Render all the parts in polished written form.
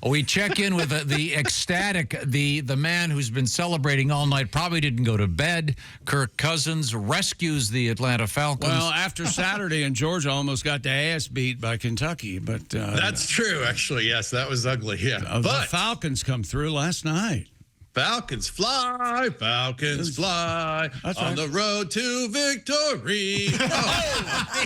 We check in with the ecstatic, the man who's been celebrating all night, probably didn't go to bed. Kirk Cousins rescues the Atlanta Falcons. Well, after Saturday in Georgia, almost got the ass beat by Kentucky, but that's true. Actually, yes, that was ugly. Yeah, but the Falcons come through last night. Falcons fly, on the road to victory.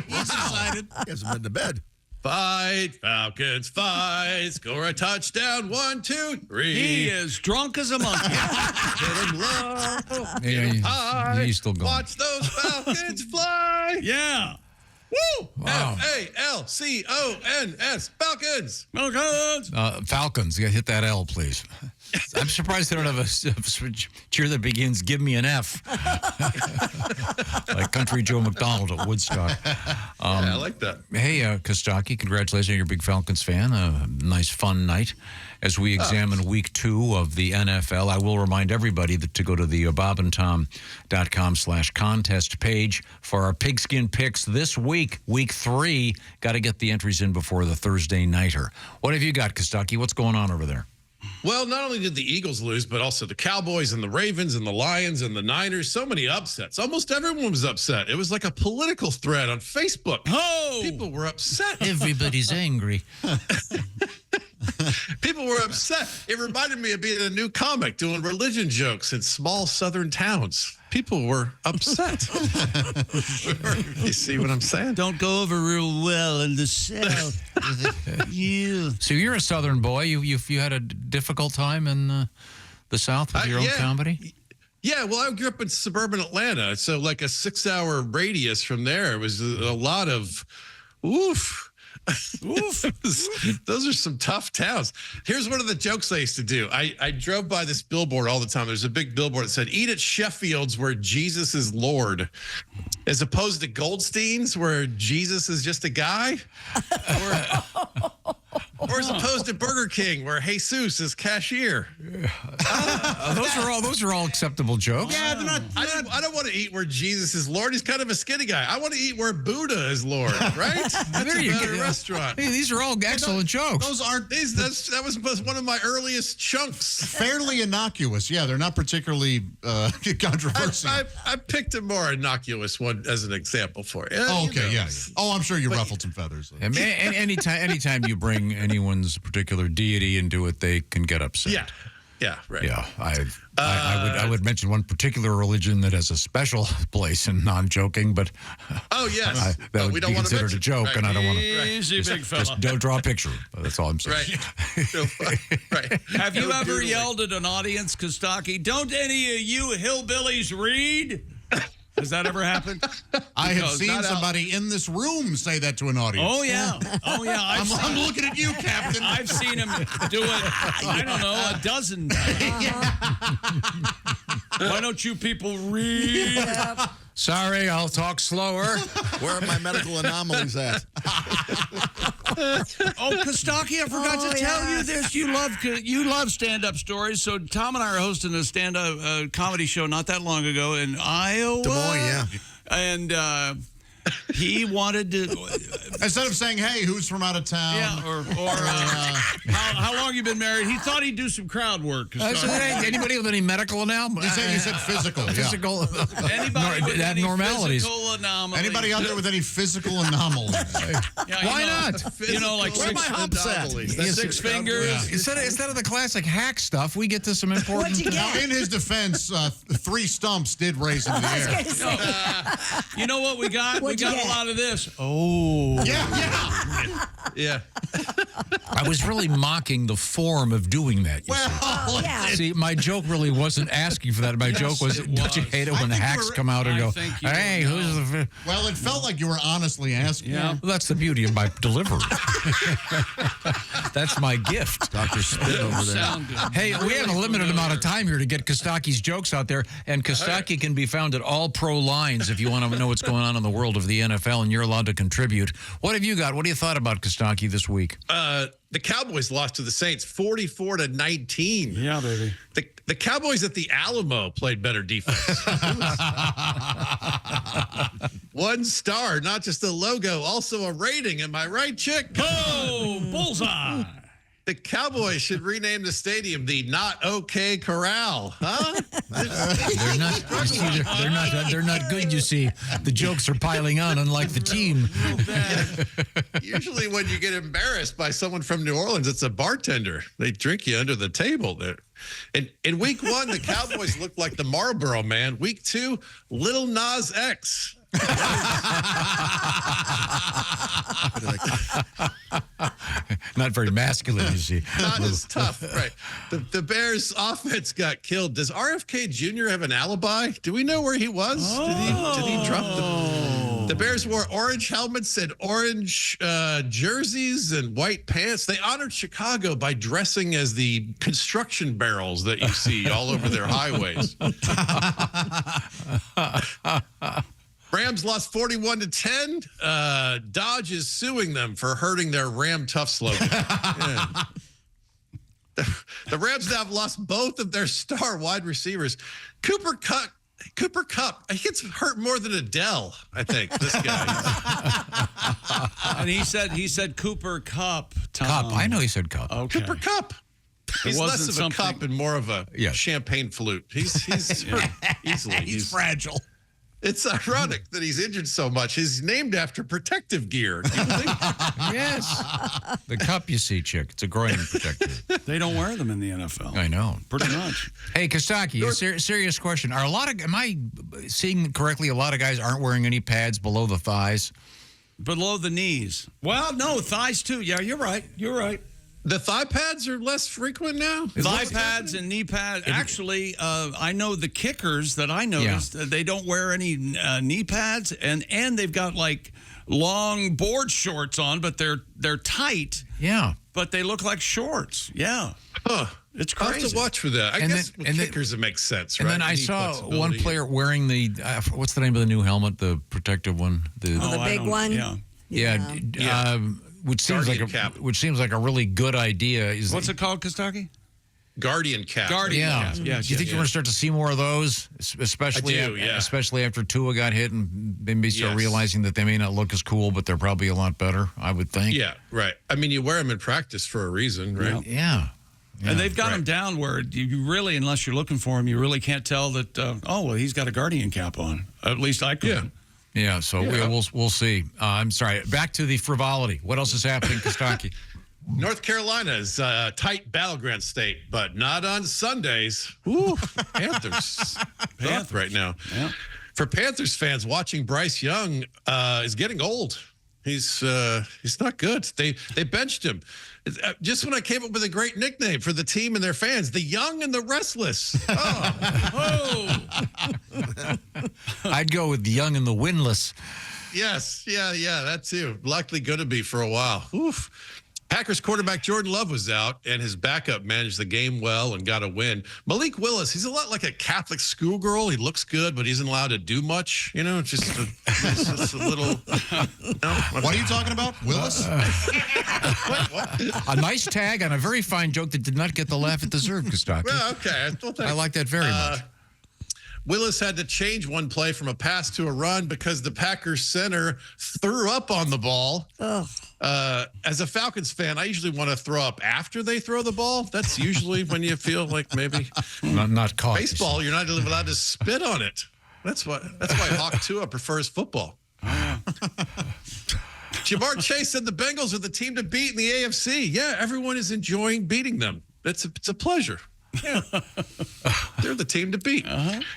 He's excited. He hasn't been to bed. Fight, Falcons, fight. Score a touchdown, 1, 2, 3. He is drunk as a monkey. Get him low, get him high. He's still going. Watch those Falcons fly. Yeah. Woo! Wow. Falcons. Falcons. Falcons. Falcons, you gotta hit that L, please. I'm surprised they don't have a cheer that begins, give me an F. Like Country Joe McDonald at Woodstock. I like that. Hey, Costaki, congratulations. You're a big Falcons fan. A nice, fun night. As we examine week 2 of the NFL, I will remind everybody that to go to the bobandtom.com/contest page for our pigskin picks this week, week 3. Got to get the entries in before the Thursday nighter. What have you got, Costaki? What's going on over there? Well, not only did the Eagles lose, but also the Cowboys and the Ravens and the Lions and the Niners. So many upsets. Almost everyone was upset. It was like a political thread on Facebook. Oh! People were upset. Everybody's angry. People were upset. It reminded me of being a new comic doing religion jokes in small southern towns. People were upset. You see what I'm saying? Don't go over real well in the South. So you're a Southern boy. You had a difficult time in the South with your own comedy? Yeah, well, I grew up in suburban Atlanta, so like a 6-hour radius from there. It was a lot of oof. Oof. Those are some tough towns. Here's one of the jokes I used to do. I drove by this billboard all the time. There's a big billboard that said, "Eat at Sheffield's where Jesus is Lord," as opposed to Goldstein's where Jesus is just a guy. Or as opposed to Burger King, where Jesus is cashier. Those are all acceptable jokes. Yeah, they're not. I don't want to eat where Jesus is Lord. He's kind of a skinny guy. I want to eat where Buddha is Lord. Right? That's There a you better go. restaurant. Hey, these are all excellent jokes. Those aren't That was one of my earliest chunks. fairly innocuous. Yeah, they're not particularly controversial. I picked a more innocuous one as an example for you. Oh, You okay, know. yeah. Oh, I'm sure you ruffled some feathers. And anytime you bring anyone's particular deity into it, they can get upset. Yeah, right. Yeah, I would mention one particular religion that has a special place in non-joking, but Oh, yes. that would we be don't want to considered a joke, right. and I don't want to. Easy, big fella. Just don't draw a picture. That's all I'm saying. Right. Have you ever doodling. yelled at an audience, Costaki, "Don't any of you hillbillies read"? Has that ever happened? I have Because seen not somebody in this room say that to an audience. Oh, yeah. I'm looking at you, Captain. I've seen him do it, I don't know, a dozen times. Why don't you people read? Sorry, I'll talk slower. Where are my medical anomalies at? Oh, Costaki, I forgot to tell you this. You love stand-up stories. So Tom and I are hosting a stand-up comedy show not that long ago in Iowa. Des Moines, yeah. And he wanted to... Instead of saying, "Hey, who's from out of town?" Yeah, or how long you been married? He thought he'd do some crowd work. Anybody with any medical anomalies? You said physical. Yeah. Physical Anybody with any abnormalities. physical anomalies? Anybody out there with any physical anomalies? Yeah, Why not? You know, like Where are my hops at? six fingers. Yeah. Instead of the classic hack stuff, we get to some important. What'd you get? Now, in his defense, 3 stumps did raise into the air. You know what we got? What'd We you got get? a lot of this. Oh. Yeah. I was really mocking the form of doing that. You Well, Yeah. see, my joke really wasn't asking for that. My joke was, it don't you was. hate it when I think hacks you were- come out and I go, think you "Hey, were- who's the?" well, it felt like you were honestly asking. Yeah. Well, that's the beauty of my delivery. That's my gift. Dr. Spit over there. Sound good. Hey, we have a Really limited amount of familiar. time here to get Kostaki's jokes out there, and Costaki can be found at All Pro Lines if you want to know what's going on in the world of the NFL, and you're allowed to contribute. What have you got? What do you thought about Costaki this week? The Cowboys lost to the Saints 44-19. Yeah, baby. The Cowboys at the Alamo played better defense. 1 star, not just a logo, also a rating. Am I right, chick? Oh, bullseye. The Cowboys should rename the stadium the Not Okay Corral, huh? They're not. You see, they're not good. You see, the jokes are piling on, unlike the team. Usually, when you get embarrassed by someone from New Orleans, it's a bartender. They drink you under the table there. And in week 1, the Cowboys looked like the Marlboro Man. Week 2, Little Nas X. Not very masculine, you see. Not as tough, right? The Bears' offense got killed. Does RFK Jr. have an alibi? Do we know where he was? Did he drop the Bears wore orange helmets and orange jerseys and white pants. They honored Chicago by dressing as the construction barrels that you see all over their highways. Rams lost 41-10. Dodge is suing them for hurting their Ram Tough slogan. Yeah. The Rams now have lost both of their star wide receivers. Cooper Kupp, he gets hurt more than Adele, I think, this guy. And he said Cooper Kupp. Tom. Cup. I know he said cup. Okay. Cooper Kupp. He's less of a cup and more of a champagne flute. He's hurt easily. He's fragile. It's ironic that he's injured so much. He's named after protective gear. Do you think? Yes. The cup, you see, Chick. It's a groin protector. They don't wear them in the NFL. I know. Pretty much. Hey, Costaki, a serious question. Am I seeing correctly, a lot of guys aren't wearing any pads below the thighs? Below the knees. Well, no, thighs too. Yeah, you're right. You're right. The thigh pads are less frequent now? Thigh pads and knee pads. Actually, I know the kickers that I noticed, they don't wear any knee pads, and they've got like long board shorts on, but they're tight. Yeah. But they look like shorts. Yeah. Huh. It's I'll crazy. have to watch for that. I guess with kickers, it makes sense, right? And then I You need saw flexibility. one player wearing the, what's the name of the new helmet, the protective one? The big one? Yeah. Which seems like a really good idea. What's it called, Costaki? Guardian cap. Guardian cap. Do you think you're going to start to see more of those, especially especially after Tua got hit and maybe start realizing that they may not look as cool, but they're probably a lot better, I would think. Yeah, right. I mean, you wear them in practice for a reason, right? Yeah. And they've got them down where you really, unless you're looking for him, you really can't tell that, he's got a Guardian cap on. At least I could. Yeah, so we'll see. I'm sorry. Back to the frivolity. What else is happening, Costaki? North Carolina is a tight battleground state, but not on Sundays. Ooh, Panthers right now. Yeah. For Panthers fans, watching Bryce Young is getting old. He's not good. They benched him. Just when I came up with a great nickname for the team and their fans, the Young and the Restless. I'd go with the Young and the Winless. Yes, yeah, that too. Likely going to be for a while. Oof. Packers quarterback Jordan Love was out, and his backup managed the game well and got a win. Malik Willis, he's a lot like a Catholic schoolgirl. He looks good, but he isn't allowed to do much. You know, just a little. What are you talking about, Willis? A nice tag on a very fine joke that did not get the laugh it deserved, Costaki. Well, okay. I like that very much. Willis had to change one play from a pass to a run because the Packers center threw up on the ball. As a Falcons fan, I usually want to throw up after they throw the ball. That's usually when you feel like maybe not caught. Baseball, you're not allowed to spit on it. That's why Hawk Tua prefers football. Jamar Chase said the Bengals are the team to beat in the AFC. Yeah, everyone is enjoying beating them. It's a pleasure. Yeah. They're the team to beat.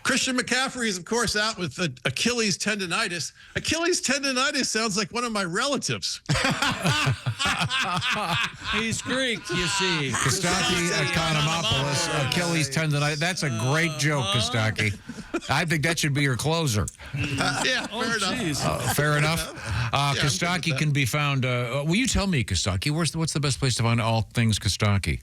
Christian McCaffrey is, of course, out with Achilles tendonitis. Achilles tendonitis sounds like one of my relatives. He's Greek, you see. Kostaki Economopoulos, Achilles tendonitis. That's a great joke, Kostaki. I think that should be your closer. Yeah, fair enough. Fair enough. Kostaki can be found. Will you tell me, Kostaki, what's the best place to find all things Kostaki?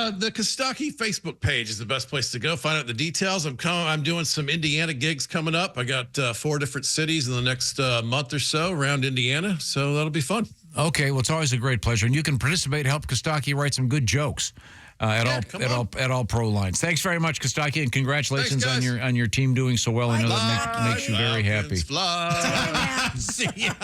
The Costaki Facebook page is the best place to go. Find out the details. I'm doing some Indiana gigs coming up. I got 4 different cities in the next month or so around Indiana, so that'll be fun. Okay, well, it's always a great pleasure, and you can participate. Help Costaki write some good jokes at all pro lines. Thanks very much, Costaki, and congratulations on your team doing so well. I know that makes you very happy. See ya.